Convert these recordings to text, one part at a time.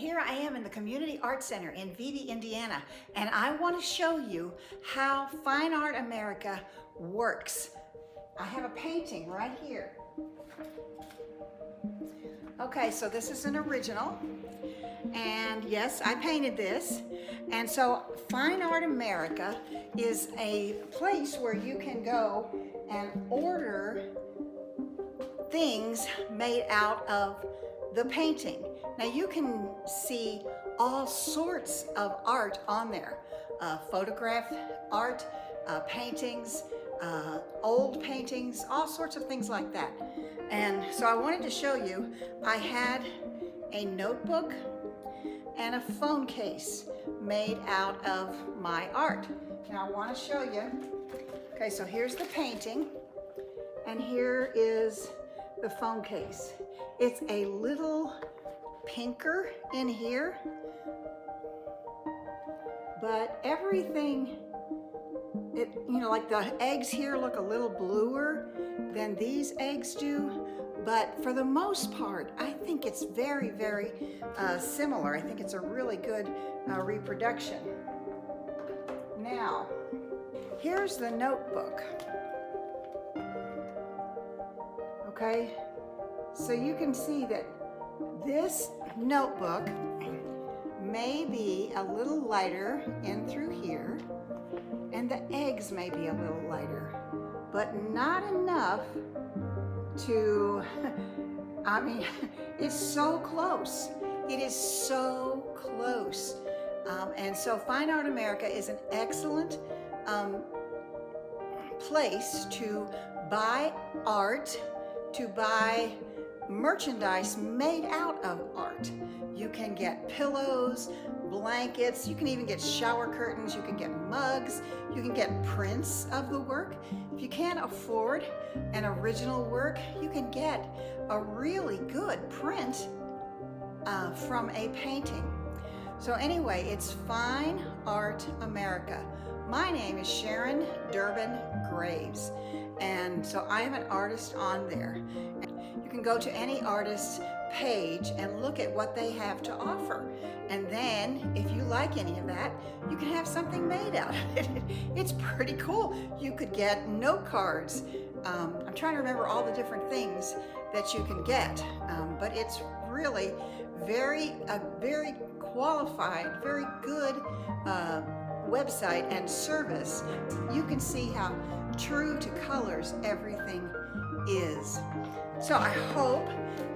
here I am in the Community Art Center in Vevey, Indiana, and I want to show you how Fine Art America works. I have a painting right here. Okay, so this is an original, and yes, I painted this. And so Fine Art America is a place where you can go and order things made out of the painting. Now you can see all sorts of art on there, photograph art, paintings, old paintings, all sorts of things like that. And so I wanted to show you, I had a notebook and a phone case made out of my art. Now I want to show you. Okay, so here's the painting, and here is the phone case. It's a little pinker in here, but everything, like the eggs here look a little bluer than these eggs do, but for the most part, I think it's very, very similar. I think it's a really good reproduction. Now, here's the notebook. Okay, so you can see that this notebook may be a little lighter in through here, and the eggs may be a little lighter, but not enough to, it's so close. It is so close. And so Fine Art America is an excellent place to buy art, to buy merchandise made out of art. You can get pillows, blankets, you can even get shower curtains, you can get mugs, you can get prints of the work. If you can't afford an original work, you can get a really good print from a painting. So anyway, it's Fine Art America. My name is Sharon Durbin Graves, and so I am an artist on there. You can go to any artist's page and look at what they have to offer. And then if you like any of that, you can have something made out of it. It's pretty cool. You could get note cards. I'm trying to remember all the different things that you can get, but it's really very qualified, very good website and service. You can see how true to colors everything is. So I hope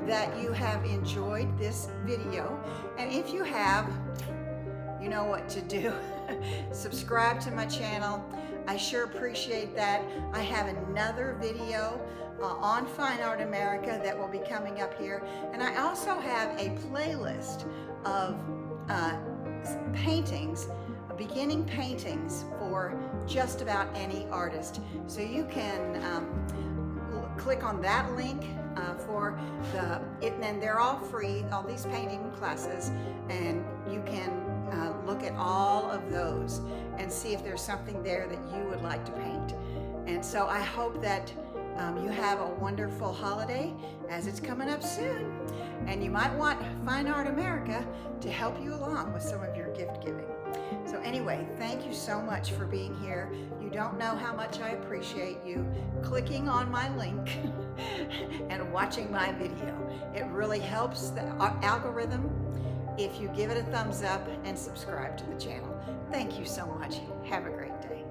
that you have enjoyed this video, and if you have, you know what to do. Subscribe to my channel. I sure appreciate that. I have another video on Fine Art America that will be coming up here, and I also have a playlist of paintings, beginning paintings for just about any artist. So you can click on that link for and they're all free, all these painting classes, and you can look at all of those and see if there's something there that you would like to paint. And so I hope that you have a wonderful holiday, as it's coming up soon, and you might want Fine Art America to help you along with some of your gift giving. So anyway, thank you so much for being here. You don't know how much I appreciate you clicking on my link and watching my video. It really helps the algorithm if you give it a thumbs up and subscribe to the channel. Thank you so much. Have a great day.